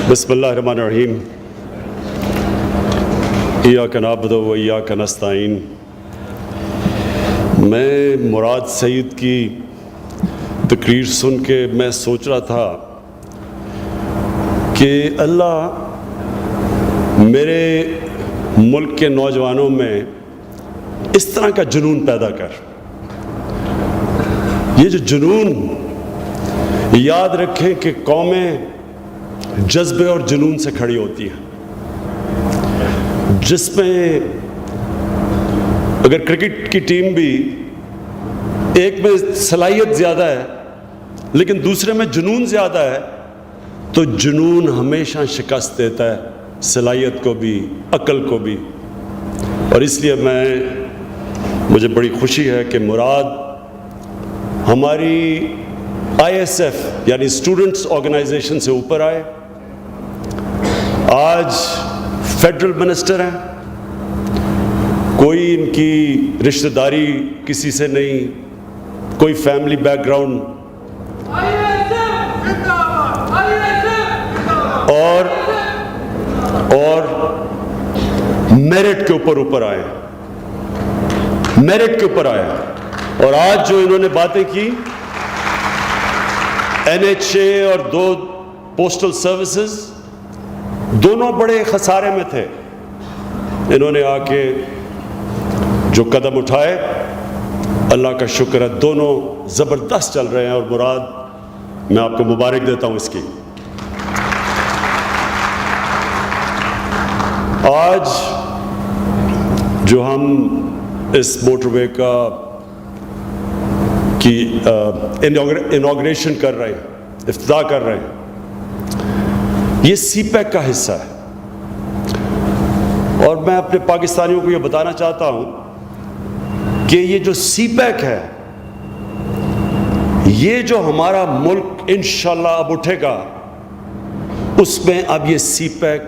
بسم اللہ الرحمن الرحیم ایاک نعبد و ایاک نستعین۔ میں مراد سعید کی تقریر سن کے میں سوچ رہا تھا کہ اللہ میرے ملک کے نوجوانوں میں اس طرح کا جنون پیدا کر۔ یہ جو جنون، یاد رکھیں کہ قومیں جذبے اور جنون سے کھڑی ہوتی ہیں، جس میں اگر کرکٹ کی ٹیم بھی ایک میں صلاحیت زیادہ ہے لیکن دوسرے میں جنون زیادہ ہے تو جنون ہمیشہ شکست دیتا ہے صلاحیت کو بھی، عقل کو بھی۔ اور اس لیے مجھے بڑی خوشی ہے کہ مراد ہماری ISF یعنی اسٹوڈنٹس آرگنائزیشن سے اوپر آئے، آج فیڈرل منسٹر ہیں، کوئی ان کی رشتہ داری کسی سے نہیں، کوئی فیملی بیک گراؤنڈ، اور میرٹ کے اوپر آئے، میرٹ کے اوپر آئے۔ اور آج جو انہوں نے باتیں کی، NHA اور 2 پوسٹل سروسز دونوں بڑے خسارے میں تھے، انہوں نے آ کے جو قدم اٹھائے، اللہ کا شکر ہے دونوں زبردست چل رہے ہیں۔ اور مراد میں آپ کو مبارک دیتا ہوں اس کی۔ آج جو ہم اس موٹر وے کی انوگریشن کر رہے ہیں، افتتاح کر رہے ہیں، یہ سی پیک کا حصہ ہے۔ اور میں اپنے پاکستانیوں کو یہ بتانا چاہتا ہوں کہ یہ جو سی پیک ہے، یہ جو ہمارا ملک انشاءاللہ اب اٹھے گا، اس میں اب یہ سی پیک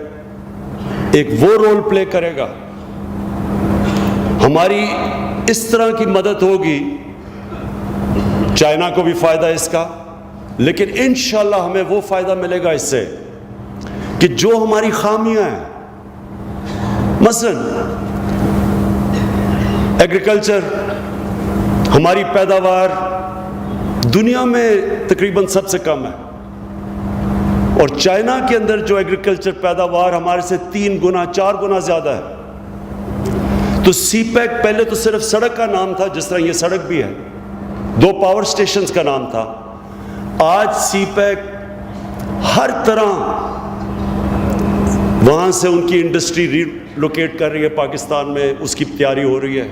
ایک وہ رول پلے کرے گا۔ ہماری اس طرح کی مدد ہوگی، چائنا کو بھی فائدہ اس کا، لیکن انشاءاللہ ہمیں وہ فائدہ ملے گا اس سے کہ جو ہماری خامیاں ہیں، مثلا ایگریکلچر، ہماری پیداوار دنیا میں تقریباً سب سے کم ہے، اور چائنا کے اندر جو ایگریکلچر پیداوار ہمارے سے 3 گنا 4 گنا زیادہ ہے۔ تو سی پیک پہلے تو صرف سڑک کا نام تھا، جس طرح یہ سڑک بھی ہے، 2 پاور سٹیشنز کا نام تھا۔ آج سی پیک ہر طرح وہاں سے ان کی انڈسٹری ری لوکیٹ کر رہی ہے پاکستان میں، اس کی تیاری ہو رہی ہے۔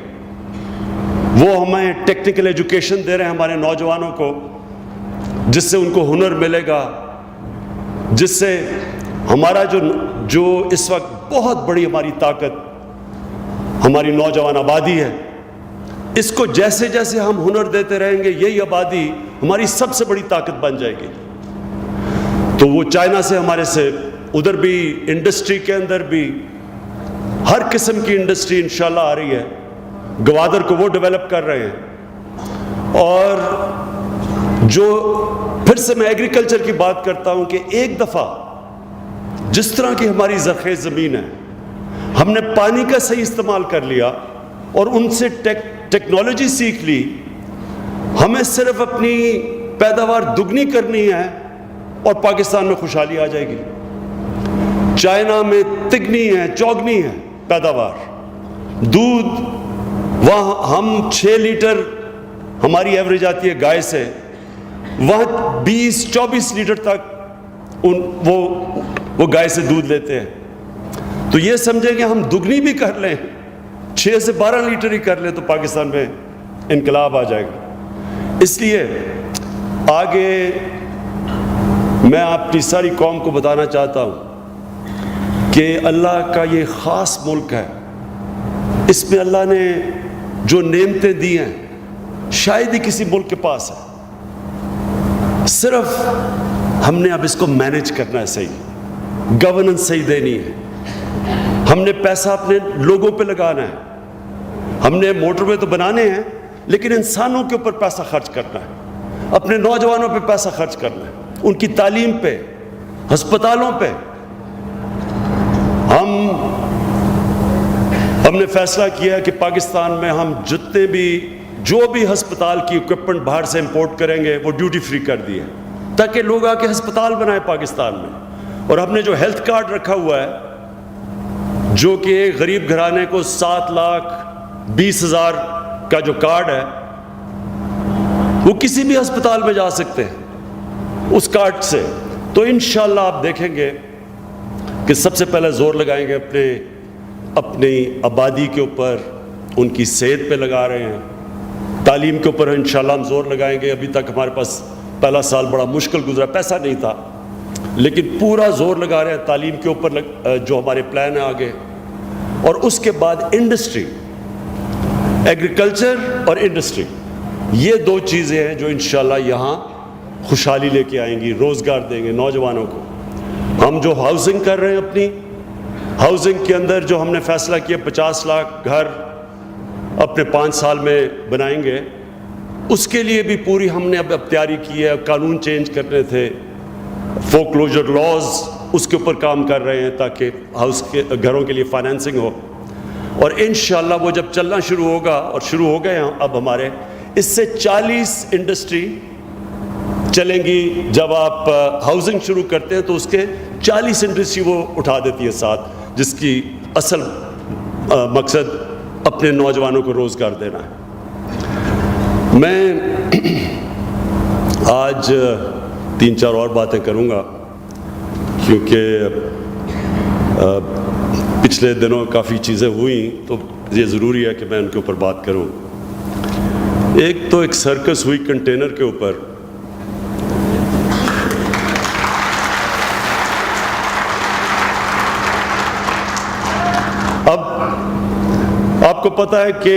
وہ ہمیں ٹیکنیکل ایجوکیشن دے رہے ہیں ہمارے نوجوانوں کو، جس سے ان کو ہنر ملے گا، جس سے ہمارا جو اس وقت بہت بڑی ہماری طاقت ہماری نوجوان آبادی ہے، اس کو جیسے جیسے ہم ہنر دیتے رہیں گے، یہی آبادی ہماری سب سے بڑی طاقت بن جائے گی۔ تو وہ چائنا سے ہمارے سے ادھر بھی انڈسٹری کے اندر بھی ہر قسم کی انڈسٹری انشاءاللہ آ رہی ہے، گوادر کو وہ ڈیولپ کر رہے ہیں۔ اور جو پھر سے میں ایگریکلچر کی بات کرتا ہوں کہ ایک دفعہ جس طرح کی ہماری زرخیز زمین ہے، ہم نے پانی کا صحیح استعمال کر لیا اور ان سے ٹیکنالوجی سیکھ لی، ہمیں صرف اپنی پیداوار دگنی کرنی ہے اور پاکستان میں خوشحالی آ جائے گی۔ چائنا میں تگنی ہے، چوگنی ہے پیداوار، دودھ وہاں ہم 6 لیٹر ہماری ایوریج آتی ہے گائے سے، وہاں 20-24 لیٹر تک وہ گائے سے دودھ لیتے ہیں۔ تو یہ سمجھیں کہ ہم دگنی بھی کر لیں، 6 سے 12 لیٹر ہی کر لیں تو پاکستان میں انقلاب آ جائے گا۔ اس لیے آگے میں اپنی ساری قوم کو بتانا چاہتا ہوں کہ اللہ کا یہ خاص ملک ہے، اس میں اللہ نے جو نعمتیں دی ہیں شاید ہی کسی ملک کے پاس ہے، صرف ہم نے اب اس کو مینیج کرنا ہے، صحیح گورننس صحیح دینی ہے، ہم نے پیسہ اپنے لوگوں پہ لگانا ہے، ہم نے موٹر وے تو بنانے ہیں لیکن انسانوں کے اوپر پیسہ خرچ کرنا ہے، اپنے نوجوانوں پہ پیسہ خرچ کرنا ہے، ان کی تعلیم پہ، ہسپتالوں پہ، ہم نے فیصلہ کیا ہے کہ پاکستان میں ہم جو بھی ہسپتال کی اکوپمنٹ باہر سے امپورٹ کریں گے وہ ڈیوٹی فری کر دیے تاکہ لوگ آ کے ہسپتال بنائیں پاکستان میں. اور ہم نے جو ہیلتھ کارڈ رکھا ہوا ہے جو کہ ایک غریب گھرانے کو 7,20,000 کا جو کارڈ ہے وہ کسی بھی ہسپتال میں جا سکتے ہیں اس کارڈ سے. تو انشاءاللہ آپ دیکھیں گے کہ سب سے پہلے زور لگائیں گے اپنی آبادی کے اوپر, ان کی صحت پہ لگا رہے ہیں, تعلیم کے اوپر انشاءاللہ ہم زور لگائیں گے. ابھی تک ہمارے پاس پہلا سال بڑا مشکل گزرا, پیسہ نہیں تھا, لیکن پورا زور لگا رہے ہیں تعلیم کے اوپر جو ہمارے پلان ہیں آگے. اور اس کے بعد انڈسٹری, ایگریکلچر اور انڈسٹری, یہ دو چیزیں ہیں جو انشاءاللہ یہاں خوشحالی لے کے آئیں گی, روزگار دیں گے نوجوانوں کو. ہم جو ہاؤسنگ کر رہے ہیں, اپنی ہاؤسنگ کے اندر جو ہم نے فیصلہ کیا 50 لاکھ گھر اپنے 5 سال میں بنائیں گے, اس کے لیے بھی پوری ہم نے اب تیاری کی ہے. قانون چینج کرنے تھے, فورکلوجر لاز, اس کے اوپر کام کر رہے ہیں تاکہ گھروں کے لیے فائنینسنگ ہو. اور انشاءاللہ وہ جب چلنا شروع ہوگا, اور شروع ہو گئے ہیں اب ہمارے, اس سے 40 انڈسٹری چلیں گی. جب آپ ہاؤسنگ شروع کرتے ہیں تو اس کے 40 انڈسٹری وہ اٹھا دیتی ہے ساتھ, جس کی اصل مقصد اپنے نوجوانوں کو روزگار دینا ہے. میں آج 3-4 اور باتیں کروں گا کیونکہ پچھلے دنوں کافی چیزیں ہوئیں تو یہ ضروری ہے کہ میں ان کے اوپر بات کروں. ایک سرکس ہوئی کنٹینر کے اوپر. اب آپ کو پتا ہے کہ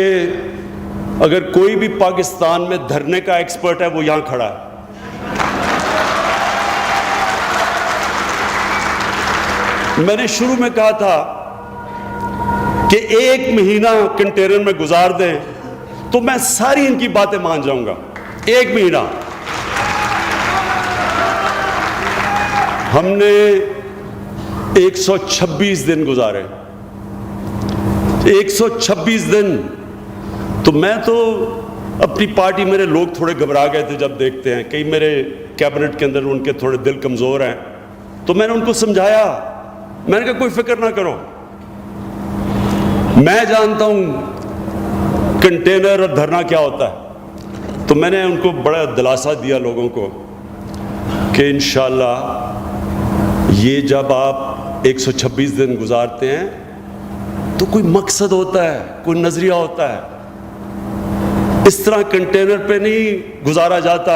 اگر کوئی بھی پاکستان میں دھرنے کا ایکسپرٹ ہے وہ یہاں کھڑا ہے. میں نے شروع میں کہا تھا کہ 1 مہینہ کنٹینر میں گزار دیں تو میں ساری ان کی باتیں مان جاؤں گا. 1 مہینہ ہم نے 126 دن گزارے. 126 دن. تو میں تو اپنی پارٹی, میرے لوگ تھوڑے گھبرا گئے تھے جب دیکھتے ہیں, کئی میرے کیبنٹ کے اندر ان کے تھوڑے دل کمزور ہیں, تو میں نے ان کو سمجھایا. میں نے کہا کوئی فکر نہ کرو, میں جانتا ہوں کنٹینر اور دھرنا کیا ہوتا ہے. تو میں نے ان کو بڑا دلاسا دیا لوگوں کو کہ انشاءاللہ یہ جب آپ 126 دن گزارتے ہیں تو کوئی مقصد ہوتا ہے, کوئی نظریہ ہوتا ہے. اس طرح کنٹینر پہ نہیں گزارا جاتا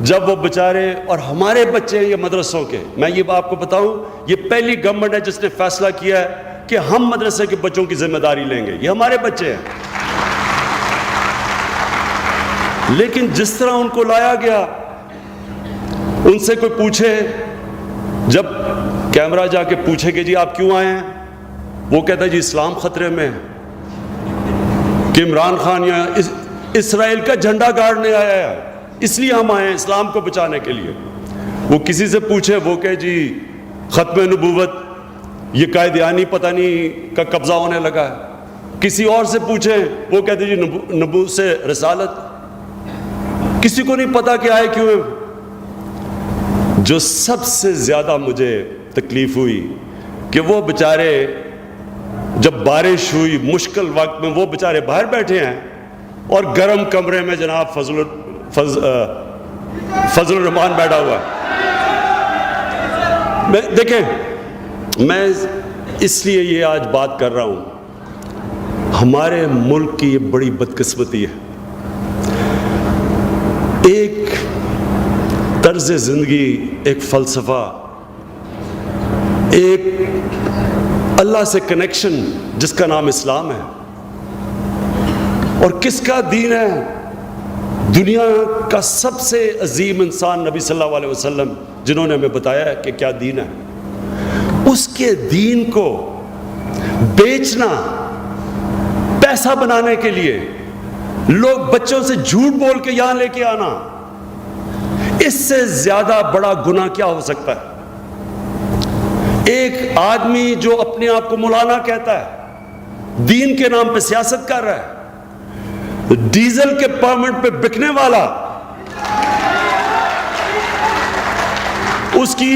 جب وہ بیچارے, اور ہمارے بچے ہیں یہ مدرسوں کے. میں یہ آپ کو بتاؤں, یہ پہلی گورنمنٹ ہے جس نے فیصلہ کیا ہے کہ ہم مدرسے کے بچوں کی ذمہ داری لیں گے. یہ ہمارے بچے ہیں. لیکن جس طرح ان کو لایا گیا, ان سے کوئی پوچھے, جب کیمرہ جا کے پوچھے کہ جی آپ کیوں آئے ہیں, وہ کہتا ہے جی اسلام خطرے میں ہے, کہ عمران خان یا اسرائیل کا جھنڈا گاڑنے آیا ہے, اس لیے ہم آئے ہیں اسلام کو بچانے کے لیے. وہ کسی سے پوچھے, وہ کہ جی ختم نبوت, یہ قائدیانی پتہ نہیں کا قبضہ ہونے لگا ہے. کسی اور سے پوچھے, وہ کہتے جی نبوت سے رسالت. کسی کو نہیں پتا کہ آئے کیوں ہیں. جو سب سے زیادہ مجھے تکلیف ہوئی کہ وہ بیچارے جب بارش ہوئی مشکل وقت میں, وہ بیچارے باہر بیٹھے ہیں اور گرم کمرے میں جناب فضل الرحمان بیٹھا ہوا ہے. دیکھیں, میں اس لیے یہ آج بات کر رہا ہوں, ہمارے ملک کی یہ بڑی بدقسمتی ہے. ایک طرز زندگی, ایک فلسفہ, ایک اللہ سے کنیکشن جس کا نام اسلام ہے. اور کس کا دین ہے؟ دنیا کا سب سے عظیم انسان نبی صلی اللہ علیہ وسلم, جنہوں نے ہمیں بتایا ہے کہ کیا دین ہے. اس کے دین کو بیچنا پیسہ بنانے کے لیے, لوگ بچوں سے جھوٹ بول کے یہاں لے کے آنا, اس سے زیادہ بڑا گناہ کیا ہو سکتا ہے؟ ایک آدمی جو اپنے آپ کو مولانا کہتا ہے، دین کے نام پہ سیاست کر رہا ہے، ڈیزل کے پرمٹ پہ بکنے والا، اس کی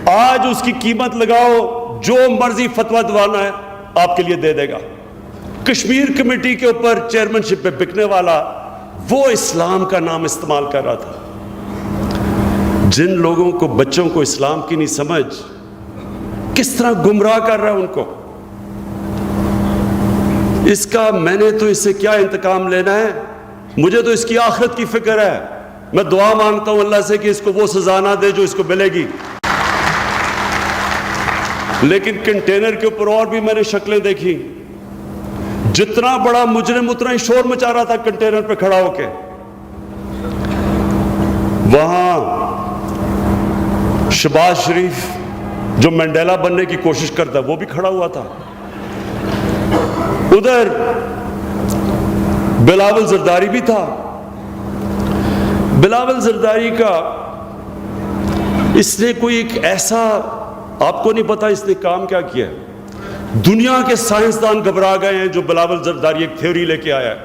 آج اس کی قیمت لگاؤ، جو مرضی فتویٰ دوانا ہے آپ کے لیے دے دے گا۔ کشمیر کمیٹی کے اوپر چیئرمین شپ پہ بکنے والا، وہ اسلام کا نام استعمال کر رہا تھا۔ جن لوگوں کو، بچوں کو اسلام کی نہیں سمجھ، کس طرح گمراہ کر رہا ہے ان کو۔ اس کا میں نے تو اس سے کیا انتقام لینا ہے، مجھے تو اس کی آخرت کی فکر ہے۔ میں دعا مانگتا ہوں اللہ سے کہ اس کو وہ سزا نہ دے جو اس کو ملے گی۔ لیکن کنٹینر کے اوپر اور بھی میں نے شکلیں دیکھی، جتنا بڑا مجرم اتنا ہی شور مچا رہا تھا کنٹینر پہ کھڑا ہو کے۔ وہاں شہباز شریف جو مینڈیلا بننے کی کوشش کرتا ہے وہ بھی کھڑا ہوا تھا، ادھر بلاول زرداری بھی تھا۔ بلاول زرداری کا اس نے کوئی ایک ایسا، آپ کو نہیں پتا اس نے کام کیا کیا ہے، دنیا کے سائنسدان گھبرا گئے ہیں جو بلاول زرداری ایک تھیوری لے کے آیا ہے۔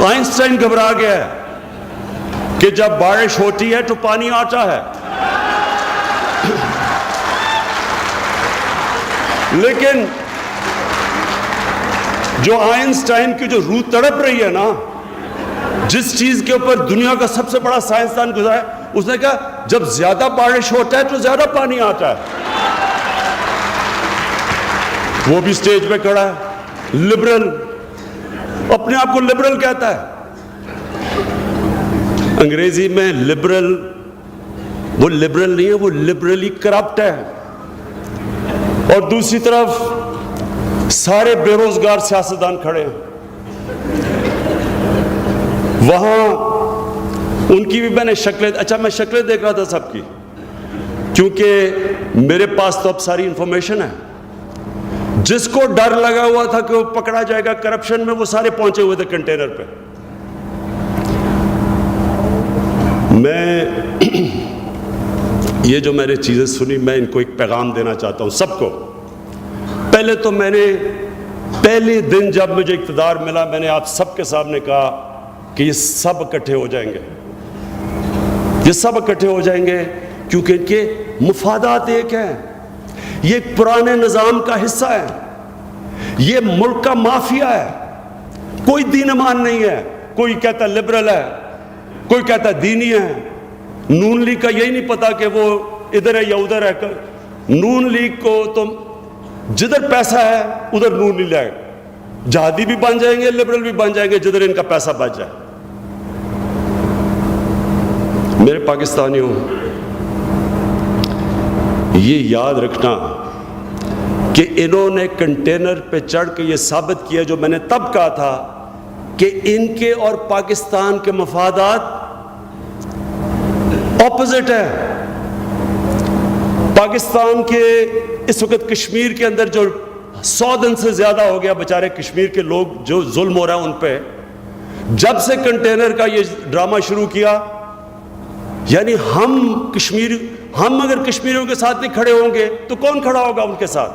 آئنسٹائن گھبرا گیا ہے کہ جب بارش ہوتی ہے تو پانی آتا ہے، لیکن جو آئنسٹائن کی جو روح تڑپ رہی ہے نا، جس چیز کے اوپر دنیا کا سب سے بڑا سائنسدان گزرا ہے، اس نے کہا جب زیادہ بارش ہوتا ہے تو زیادہ پانی آتا ہے۔ وہ بھی سٹیج پہ کھڑا ہے، لبرل، اپنے آپ کو لبرل کہتا ہے۔ انگریزی میں لبرل، وہ لبرل نہیں ہے، وہ لبرلی کرپٹ ہے۔ اور دوسری طرف سارے بے روزگار سیاستدان کھڑے ہیں۔ وہاں ان کی بھی میں نے شکلیں، اچھا میں شکلیں دیکھ رہا تھا سب کی، کیونکہ میرے پاس تو اب ساری انفارمیشن ہے۔ جس کو ڈر لگا ہوا تھا کہ وہ پکڑا جائے گا کرپشن میں، وہ سارے پہنچے ہوئے تھے کنٹینر پہ۔ میں یہ جو میں نے چیزیں سنی، میں ان کو ایک پیغام دینا چاہتا ہوں سب کو۔ پہلے تو میں نے پہلے دن جب مجھے اقتدار ملا، میں نے آپ سب کے سامنے کہا کہ یہ سب اکٹھے ہو جائیں گے، یہ سب اکٹھے ہو جائیں گے، کیونکہ ان کے مفادات ایک ہیں۔ یہ ایک پرانے نظام کا حصہ ہے، یہ ملک کا مافیا ہے، کوئی دین ایمان نہیں ہے۔ کوئی کہتا ہے لبرل ہے، کوئی کہتا ہے دینی ہے۔ نون لیگ کا یہی نہیں پتا کہ وہ ادھر ہے یا ادھر ہے۔ نون لیگ کو تو جدھر پیسہ ہے ادھر نون لیگ ہے، جہادی بھی بن جائیں گے، لبرل بھی بن جائیں گے، جدھر ان کا پیسہ بچ جائے۔ میرے پاکستانیوں، یہ یاد رکھنا کہ انہوں نے کنٹینر پہ چڑھ کے یہ ثابت کیا جو میں نے تب کہا تھا کہ ان کے اور پاکستان کے مفادات اپوزٹ ہے۔ پاکستان کے اس وقت کشمیر کے اندر جو 100 دن سے زیادہ ہو گیا بیچارے کشمیر کے لوگ جو ظلم ہو رہا ہے ان پہ، جب سے کنٹینر کا یہ ڈرامہ شروع کیا، یعنی ہم اگر کشمیریوں کے ساتھ نہیں کھڑے ہوں گے تو کون کھڑا ہوگا ان کے ساتھ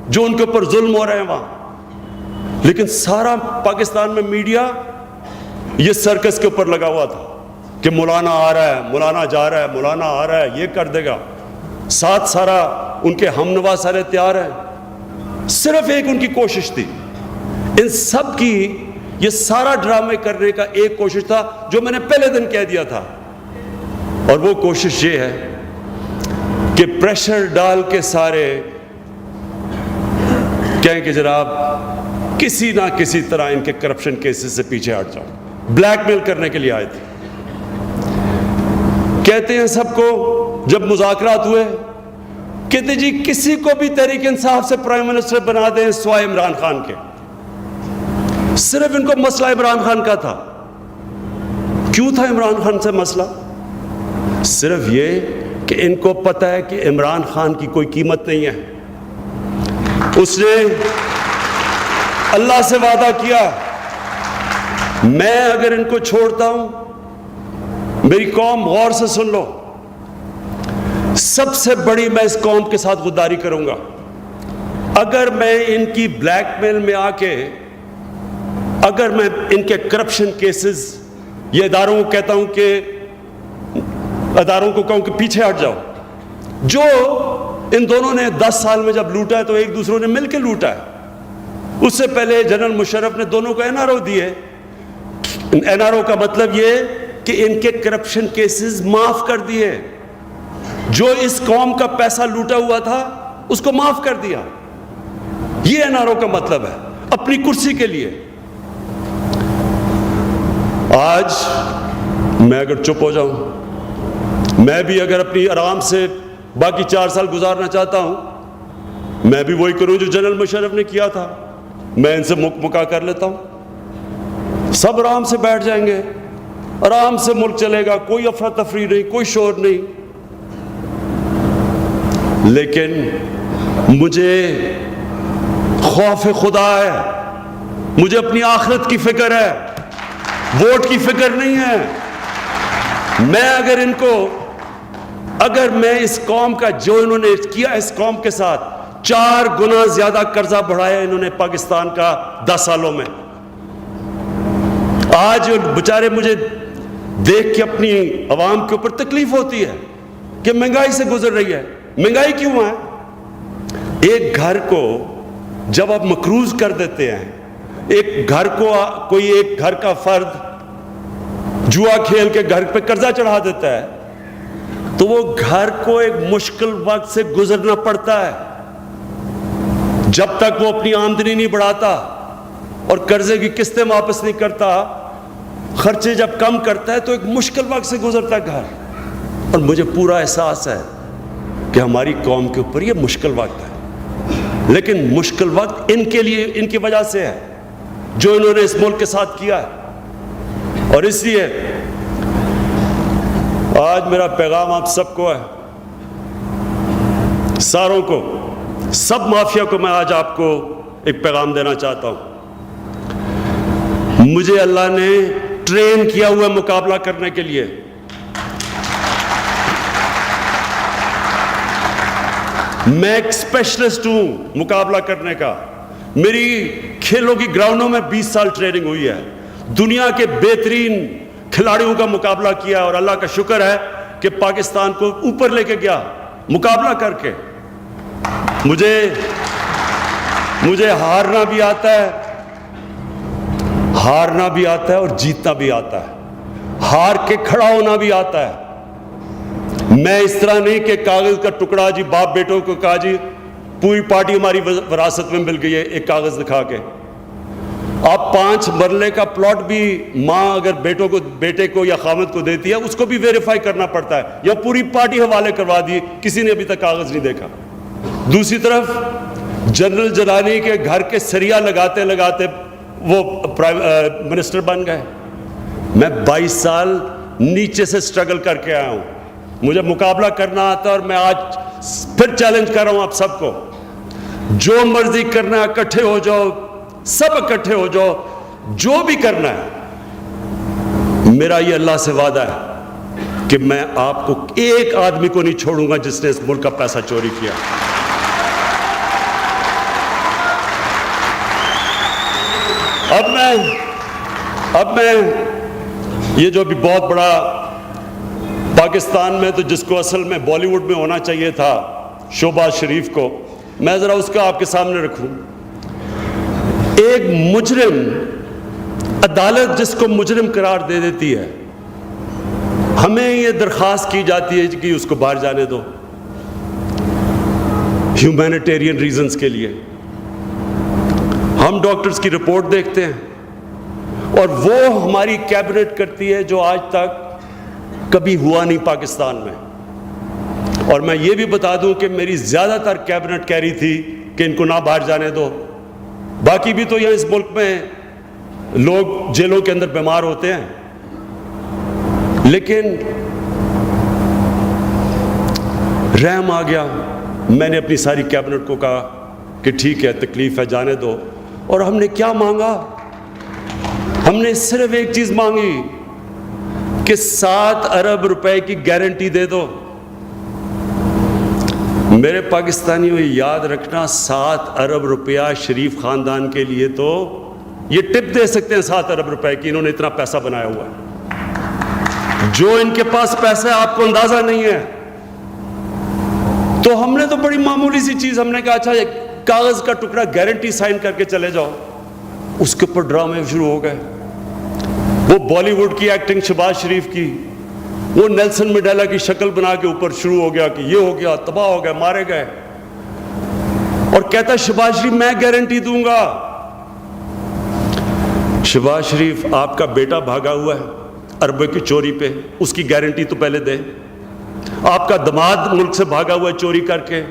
جو ان کے اوپر ظلم ہو رہے ہیں وہاں۔ لیکن سارا پاکستان میں میڈیا یہ سرکس کے اوپر لگا ہوا تھا کہ مولانا آ رہا ہے، مولانا جا رہا ہے، مولانا آ رہا ہے، یہ کر دے گا، ساتھ سارا ان کے ہم نوا سارے تیار ہیں۔ صرف ایک ان کی کوشش تھی، ان سب کی یہ سارا ڈرامے کرنے کا ایک کوشش تھا جو میں نے پہلے دن کہہ دیا تھا، اور وہ کوشش یہ ہے کہ پریشر ڈال کے سارے کہیں کہ جناب کسی نہ کسی طرح ان کے کرپشن کیسز سے پیچھے ہٹ جاؤ۔ بلیک میل کرنے کے لیے آئے تھے۔ کہتے ہیں سب کو جب مذاکرات ہوئے، کہتے جی کسی کو بھی تحریک انصاف سے پرائم منسٹر بنا دیں سوائے عمران خان کے۔ صرف ان کو مسئلہ عمران خان کا تھا۔ کیوں تھا عمران خان سے مسئلہ؟ صرف یہ کہ ان کو پتہ ہے کہ عمران خان کی کوئی قیمت نہیں ہے۔ اس نے اللہ سے وعدہ کیا، میں اگر ان کو چھوڑتا ہوں، میری قوم غور سے سن لو، سب سے بڑی میں اس قوم کے ساتھ غداری کروں گا اگر میں ان کی بلیک میل میں آ کے، اگر میں ان کے کرپشن کیسز، یہ اداروں کو کہتا ہوں کہ اداروں کو کہوں کہ پیچھے ہٹ جاؤ. جو ان دونوں نے 10 سال میں جب لوٹا ہے تو ایک دوسروں نے مل کے لوٹا ہے. اس سے پہلے جنرل مشرف نے دونوں کو NRO دیے. NRO کا مطلب یہ کہ ان کے کرپشن کیسز معاف کر دیے. جو اس قوم کا پیسہ لوٹا ہوا تھا اس کو معاف کر دیا. یہ NRO کا مطلب ہے، اپنی کرسی کے لیے. آج میں اگر چپ ہو جاؤں، میں بھی اگر اپنی آرام سے باقی 4 سال گزارنا چاہتا ہوں، میں بھی وہی کروں جو جنرل مشرف نے کیا تھا. میں ان سے مکا کر لیتا ہوں، سب آرام سے بیٹھ جائیں گے، آرام سے ملک چلے گا، کوئی افراتفری نہیں، کوئی شور نہیں. لیکن مجھے خوف خدا ہے، مجھے اپنی آخرت کی فکر ہے، ووٹ کی فکر نہیں ہے. میں اگر میں اس قوم کا جو انہوں نے کیا اس قوم کے ساتھ 4 گنا زیادہ قرضہ بڑھایا انہوں نے پاکستان کا 10 سالوں میں. آج بیچارے مجھے دیکھ کے اپنی عوام کے اوپر تکلیف ہوتی ہے کہ مہنگائی سے گزر رہی ہے. مہنگائی کیوں ہے؟ ایک گھر کو جب آپ مقروض کر دیتے ہیں، ایک گھر کو کوئی ایک گھر کا فرد جوا کھیل کے گھر پہ قرضہ چڑھا دیتا ہے تو وہ گھر کو ایک مشکل وقت سے گزرنا پڑتا ہے. جب تک وہ اپنی آمدنی نہیں بڑھاتا اور قرضے کی قسطیں واپس نہیں کرتا، خرچے جب کم کرتا ہے تو ایک مشکل وقت سے گزرتا ہے گھر. اور مجھے پورا احساس ہے کہ ہماری قوم کے اوپر یہ مشکل وقت ہے، لیکن مشکل وقت ان کے لیے، ان کی وجہ سے ہے جو انہوں نے اس ملک کے ساتھ کیا ہے. اور اس لیے آج میرا پیغام آپ سب کو ہے، ساروں کو، سب مافیا کو میں آج آپ کو ایک پیغام دینا چاہتا ہوں. مجھے اللہ نے ٹرین کیا ہوا مقابلہ کرنے کے لیے. میں ایک اسپیشلسٹ ہوں مقابلہ کرنے کا. میری کھیلوں کی گراؤنڈوں میں 20 سال ٹریننگ ہوئی ہے. دنیا کے بہترین کھلاڑیوں کا مقابلہ کیا اور اللہ کا شکر ہے کہ پاکستان کو اوپر لے کے گیا مقابلہ کر کے. مجھے ہارنا بھی آتا ہے اور جیتنا بھی آتا ہے. ہار کے کھڑا ہونا بھی آتا ہے. میں اس طرح نہیں کہ کاغذ کا ٹکڑا جی باپ بیٹوں کو کہا جی پوری پارٹی ہماری وراثت میں مل گئی ہے ایک کاغذ دکھا کے. آپ 5 مرلے کا پلاٹ بھی ماں اگر بیٹے کو یا خامد کو دیتی ہے اس کو بھی ویریفائی کرنا پڑتا ہے، یا پوری پارٹی حوالے کروا دی، کسی نے ابھی تک کاغذ نہیں دیکھا. دوسری طرف جنرل جلانی کے گھر کے سریا لگاتے لگاتے وہ منسٹر بن گئے. میں 22 سال نیچے سے سٹرگل کر کے آیا ہوں. مجھے مقابلہ کرنا آتا ہے اور میں آج پھر چیلنج کر رہا ہوں آپ سب کو، جو مرضی کرنا ہے اکٹھے ہو جاؤ، سب اکٹھے ہو جاؤ، جو بھی کرنا ہے. میرا یہ اللہ سے وعدہ ہے کہ میں آپ کو ایک آدمی کو نہیں چھوڑوں گا جس نے اس ملک کا پیسہ چوری کیا. اب میں یہ جو بھی بہت بڑا پاکستان میں تو جس کو اصل میں بالی ووڈ میں ہونا چاہیے تھا شہباز شریف کو، میں ذرا اس کا آپ کے سامنے رکھوں. ایک مجرم، عدالت جس کو مجرم قرار دے دیتی ہے، ہمیں یہ درخواست کی جاتی ہے کہ اس کو باہر جانے دو ہیومینیٹیرین ریزنز کے لیے. ہم ڈاکٹرز کی رپورٹ دیکھتے ہیں اور وہ ہماری کیبنٹ کرتی ہے جو آج تک کبھی ہوا نہیں پاکستان میں. اور میں یہ بھی بتا دوں کہ میری زیادہ تر کیبنٹ کہہ رہی تھی کہ ان کو نہ باہر جانے دو. باقی بھی تو یہاں اس ملک میں لوگ جیلوں کے اندر بیمار ہوتے ہیں، لیکن رحم آ گیا. میں نے اپنی ساری کیبنٹ کو کہا کہ ٹھیک ہے تکلیف ہے جانے دو. اور ہم نے کیا مانگا؟ ہم نے صرف ایک چیز مانگی کہ 7 ارب روپے کی گارنٹی دے دو. میرے پاکستانیوں یاد رکھنا 7 ارب روپیہ شریف خاندان کے لیے تو یہ ٹپ دے سکتے ہیں 7 ارب روپے کی، انہوں نے اتنا پیسہ بنایا ہوا ہے۔ جو ان کے پاس پیسہ ہے آپ کو اندازہ نہیں ہے۔ تو ہم نے تو بڑی معمولی سی چیز، ہم نے کہا اچھا ایک کاغذ کا ٹکڑا گارنٹی سائن کر کے چلے جاؤ، اس کے اوپر ڈرامے شروع ہو گئے۔ وہ بالی ووڈ کی ایکٹنگ شہباز شریف کی، وہ نیلسن منڈیلا کی شکل بنا کے اوپر شروع ہو گیا کہ یہ ہو گیا، تباہ ہو گئے، مارے گئے، اور کہتا شہباز شریف میں گارنٹی دوں گا۔ شہباز شریف آپ کا بیٹا بھاگا ہوا ہے اربوں کی چوری پہ، اس کی گارنٹی تو پہلے دے۔ آپ کا دماد ملک سے بھاگا ہوا ہے چوری کر کے،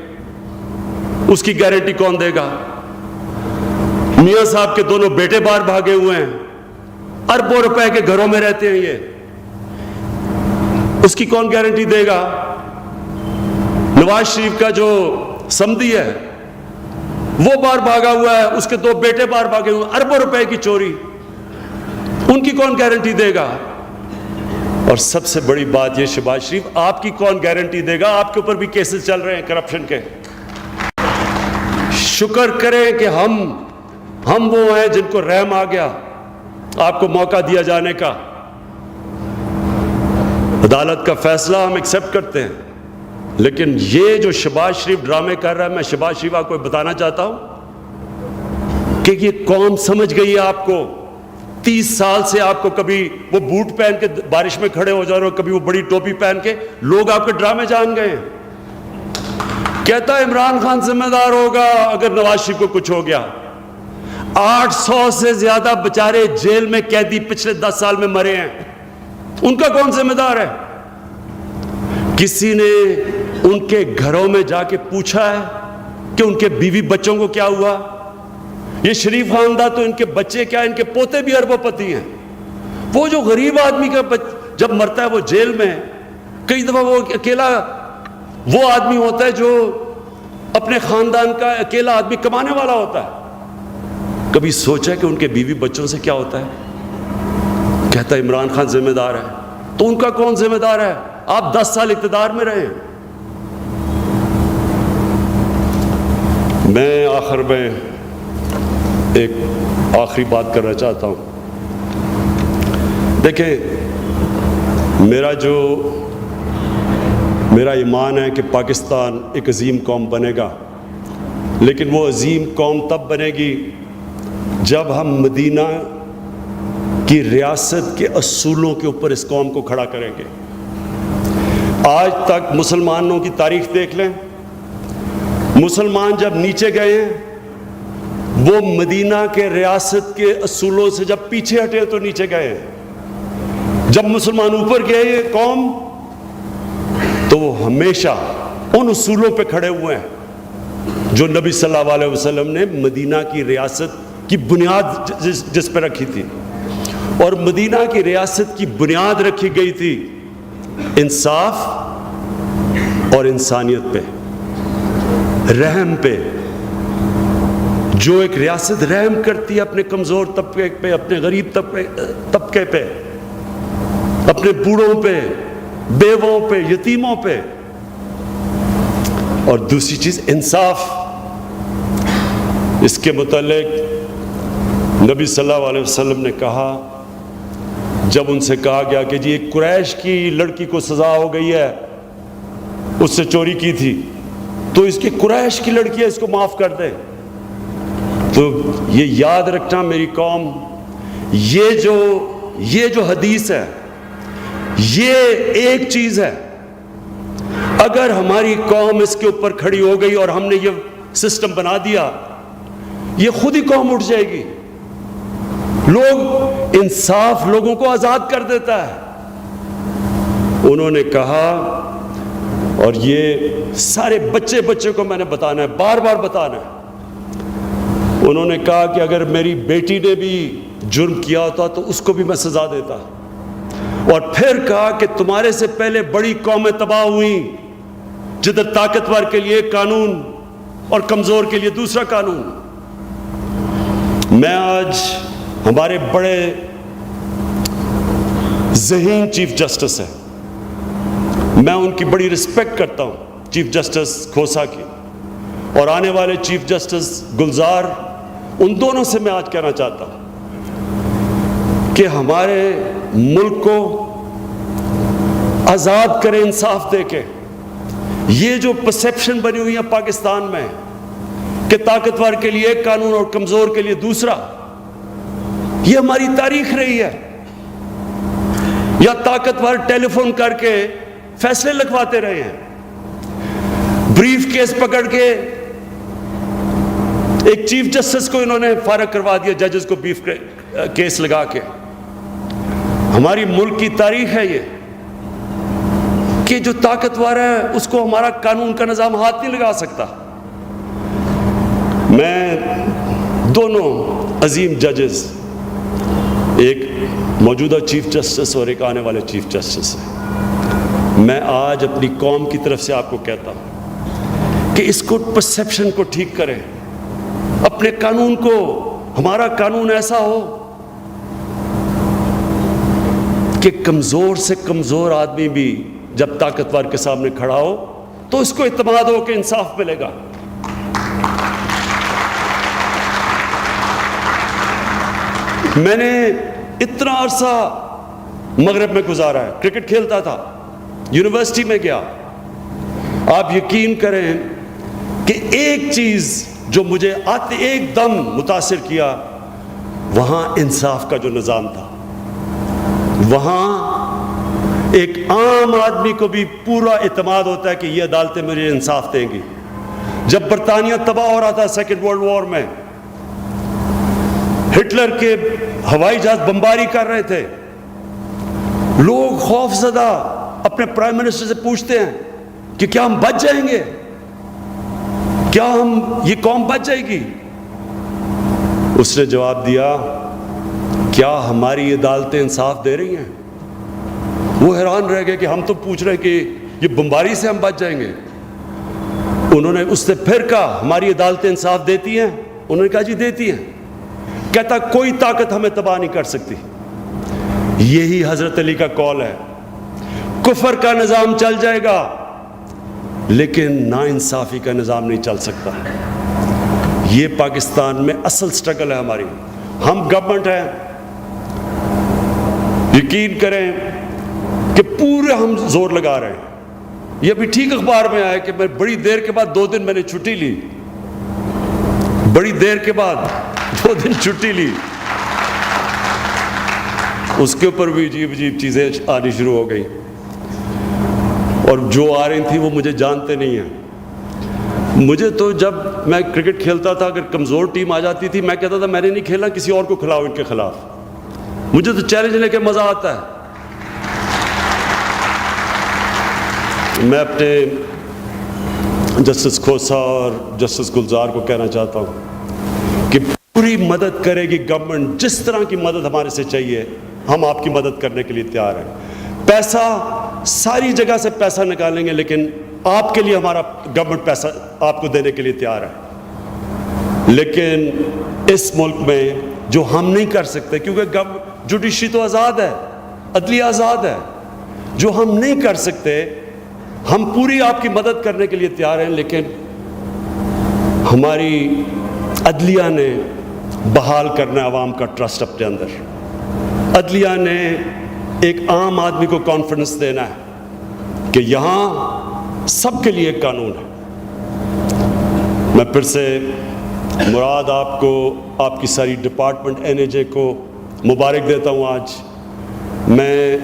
اس کی گارنٹی کون دے گا؟ میاں صاحب کے دونوں بیٹے باہر بھاگے ہوئے ہیں، اربوں روپے کے گھروں میں رہتے ہیں یہ، اس کی کون گارنٹی دے گا؟ نواز شریف کا جو سمدھی ہے وہ باہر بھاگا ہوا ہے، اس کے 2 بیٹے باہر بھاگے ہوئے ہیں، اربوں روپے کی چوری، ان کی کون گارنٹی دے گا؟ اور سب سے بڑی بات یہ شہباز شریف آپ کی کون گارنٹی دے گا؟ آپ کے اوپر بھی کیسز چل رہے ہیں کرپشن کے۔ شکر کریں کہ ہم وہ ہیں جن کو رحم آ گیا آپ کو موقع دیا جانے کا۔ عدالت کا فیصلہ ہم ایکسیپٹ کرتے ہیں، لیکن یہ جو شہباز شریف ڈرامے کر رہا ہے، میں شہباز شریف آپ کو بتانا چاہتا ہوں کہ یہ قوم سمجھ گئی ہے آپ کو۔ 30 سال سے آپ کو کبھی وہ بوٹ پہن کے بارش میں کھڑے ہو جا رہے ہو، کبھی وہ بڑی ٹوپی پہن کے، لوگ آپ کے ڈرامے جان گئے ہیں۔ کہتا ہے عمران خان ذمہ دار ہوگا اگر نواز شریف کو کچھ ہو گیا۔ 800 سے زیادہ بیچارے جیل میں قیدی پچھلے 10 سال میں مرے ہیں، ان کا کون ذمہ دار ہے؟ کسی نے ان کے گھروں میں جا کے پوچھا ہے کہ ان کے بیوی بچوں کو کیا ہوا؟ یہ شریف خاندان تو ان کے بچے کیا، ان کے پوتے بھی اربوں پتی ہیں۔ وہ جو غریب آدمی کا جب مرتا ہے وہ جیل میں، کئی دفعہ وہ اکیلا وہ آدمی ہوتا ہے جو اپنے خاندان کا اکیلا آدمی کمانے والا ہوتا ہے۔ کبھی سوچا کہ ان کے بیوی بچوں سے کیا ہوتا ہے؟ کہتا ہے عمران خان ذمہ دار ہے۔ تو ان کا کون ذمہ دار ہے؟ آپ 10 سال اقتدار میں رہے ہیں۔ میں آخر میں ایک آخری بات کرنا چاہتا ہوں۔ دیکھیں، میرا ایمان ہے کہ پاکستان ایک عظیم قوم بنے گا، لیکن وہ عظیم قوم تب بنے گی جب ہم مدینہ کی ریاست کے اصولوں کے اوپر اس قوم کو کھڑا کریں گے۔ آج تک مسلمانوں کی تاریخ دیکھ لیں، مسلمان جب نیچے گئے ہیں وہ مدینہ کے ریاست کے اصولوں سے جب پیچھے ہٹے تو نیچے گئے ہیں۔ جب مسلمان اوپر گئے یہ قوم تو وہ ہمیشہ ان اصولوں پہ کھڑے ہوئے ہیں جو نبی صلی اللہ علیہ وسلم نے مدینہ کی ریاست کی بنیاد جس پہ رکھی تھی، اور مدینہ کی ریاست کی بنیاد رکھی گئی تھی انصاف اور انسانیت پہ، رحم پہ۔ جو ایک ریاست رحم کرتی ہے اپنے کمزور طبقے پہ، اپنے غریب طبقے پہ، اپنے بوڑھوں پہ، بیووں پہ، یتیموں پہ، اور دوسری چیز انصاف۔ اس کے متعلق نبی صلی اللہ علیہ وسلم نے کہا، جب ان سے کہا گیا کہ جی ایک قریش کی لڑکی کو سزا ہو گئی ہے، اس سے چوری کی تھی، تو اس کی قریش کی لڑکی ہے، اس کو معاف کر دے۔ تو یہ یاد رکھنا میری قوم، یہ جو حدیث ہے یہ ایک چیز ہے، اگر ہماری قوم اس کے اوپر کھڑی ہو گئی اور ہم نے یہ سسٹم بنا دیا، یہ خود ہی قوم اٹھ جائے گی۔ انصاف لوگوں کو آزاد کر دیتا ہے۔ انہوں نے کہا، اور یہ سارے بچے کو میں نے بتانا ہے، بار بار بتانا ہے، انہوں نے کہا کہ اگر میری بیٹی نے بھی جرم کیا ہوتا تو اس کو بھی میں سزا دیتا، اور پھر کہا کہ تمہارے سے پہلے بڑی قومیں تباہ ہوئیں جدھر طاقتور کے لیے قانون اور کمزور کے لیے دوسرا قانون۔ میں آج ہمارے بڑے ذہین چیف جسٹس ہیں، میں ان کی بڑی رسپیکٹ کرتا ہوں، چیف جسٹس کھوسا کی اور آنے والے چیف جسٹس گلزار، ان دونوں سے میں آج کہنا چاہتا ہوں کہ ہمارے ملک کو آزاد کریں انصاف دے کے. یہ جو پرسیپشن بنی ہوئی ہے پاکستان میں کہ طاقتور کے لیے ایک قانون اور کمزور کے لیے دوسرا، یہ ہماری تاریخ رہی ہے. یا طاقتور ٹیلی فون کر کے فیصلے لکھواتے رہے ہیں، بریف کیس پکڑ کے ایک چیف جسٹس کو انہوں نے فارغ کروا دیا، ججز کو بریف کیس لگا کے. ہماری ملک کی تاریخ ہے یہ کہ جو طاقتور ہے اس کو ہمارا قانون کا نظام ہاتھ نہیں لگا سکتا. میں دونوں عظیم ججز، ایک موجودہ چیف جسٹس اور ایک آنے والے چیف جسٹس ہیں، میں آج اپنی قوم کی طرف سے آپ کو کہتا ہوں کہ اس کو پرسیپشن کو ٹھیک کریں، اپنے قانون کو، ہمارا قانون ایسا ہو کہ کمزور سے کمزور آدمی بھی جب طاقتور کے سامنے کھڑا ہو تو اس کو اعتماد ہو کہ انصاف ملے گا. میں نے اتنا عرصہ مغرب میں گزارا ہے، کرکٹ کھیلتا تھا، یونیورسٹی میں گیا. آپ یقین کریں کہ ایک چیز جو مجھے آتے ایک دم متاثر کیا، وہاں انصاف کا جو نظام تھا. وہاں ایک عام آدمی کو بھی پورا اعتماد ہوتا ہے کہ یہ عدالتیں مجھے انصاف دیں گی. جب برطانیہ تباہ ہو رہا تھا سیکنڈ ورلڈ وار میں، ہٹلر کے ہوائی جہاز بمباری کر رہے تھے، لوگ خوف زدہ اپنے پرائم منسٹر سے پوچھتے ہیں کہ کیا ہم بچ جائیں گے، کیا یہ قوم بچ جائے گی؟ اس نے جواب دیا، کیا ہماری عدالتیں انصاف دے رہی ہیں؟ وہ حیران رہ گئے کہ ہم تو پوچھ رہے ہیں کہ یہ بمباری سے ہم بچ جائیں گے. انہوں نے اس سے پھر کہا، ہماری عدالتیں انصاف دیتی ہیں؟ انہوں نے کہا جی دیتی ہیں. کہتا کوئی طاقت ہمیں تباہ نہیں کر سکتی. یہی حضرت علی کا قول ہے، کفر کا نظام چل جائے گا لیکن ناانصافی کا نظام نہیں چل سکتا. یہ پاکستان میں اصل سٹرگل ہے ہماری. ہم گورنمنٹ ہیں، یقین کریں کہ پورے ہم زور لگا رہے ہیں. یہ ابھی ٹھیک اخبار میں آیا کہ میں بڑی دیر کے بعد 2 دن میں نے چھٹی لی، بڑی دیر کے بعد 2 دن چھٹی لی. اس کے اوپر بھی عجیب عجیب چیزیں آنی شروع ہو گئی، اور جو آ رہی تھی وہ مجھے جانتے نہیں ہیں. مجھے تو جب میں کرکٹ کھیلتا تھا، اگر کمزور ٹیم آ جاتی تھی میں کہتا تھا میں نے نہیں کھیلنا، کسی اور کو کھلاؤ ان کے خلاف. مجھے تو چیلنج لے کے مزہ آتا ہے. میں اپنے جسٹس کھوسا اور جسٹس گلزار کو کہنا چاہتا ہوں کہ پوری مدد کرے گی گورنمنٹ. جس طرح کی مدد ہمارے سے چاہیے ہم آپ کی مدد کرنے کے لیے تیار ہیں. پیسہ ساری جگہ سے پیسہ نکالیں گے لیکن آپ کے لیے ہمارا گورنمنٹ پیسہ آپ کو دینے کے لیے تیار ہے. لیکن اس ملک میں جو ہم نہیں کر سکتے، کیونکہ جوڈیشری تو آزاد ہے، عدلیہ آزاد ہے، جو ہم نہیں کر سکتے ہم پوری آپ کی مدد کرنے کے لیے تیار ہیں. لیکن ہماری عدلیہ نے بحال کرنا ہے عوام کا ٹرسٹ اپنے اندر. عدلیہ نے ایک عام آدمی کو کانفیڈنس دینا ہے کہ یہاں سب کے لیے ایک قانون ہے. میں پھر سے مراد آپ کو، آپ کی ساری ڈپارٹمنٹ NAJ کو مبارک دیتا ہوں. آج میں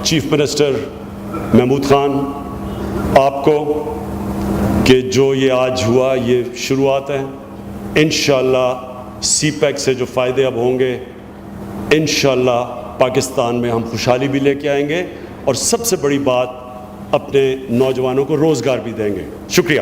چیف منسٹر محمود خان آپ کو کہ جو یہ آج ہوا یہ شروعات ہے. انشاءاللہ سی پیک سے جو فائدے اب ہوں گے، انشاءاللہ پاکستان میں ہم خوشحالی بھی لے کے آئیں گے اور سب سے بڑی بات اپنے نوجوانوں کو روزگار بھی دیں گے. شکریہ.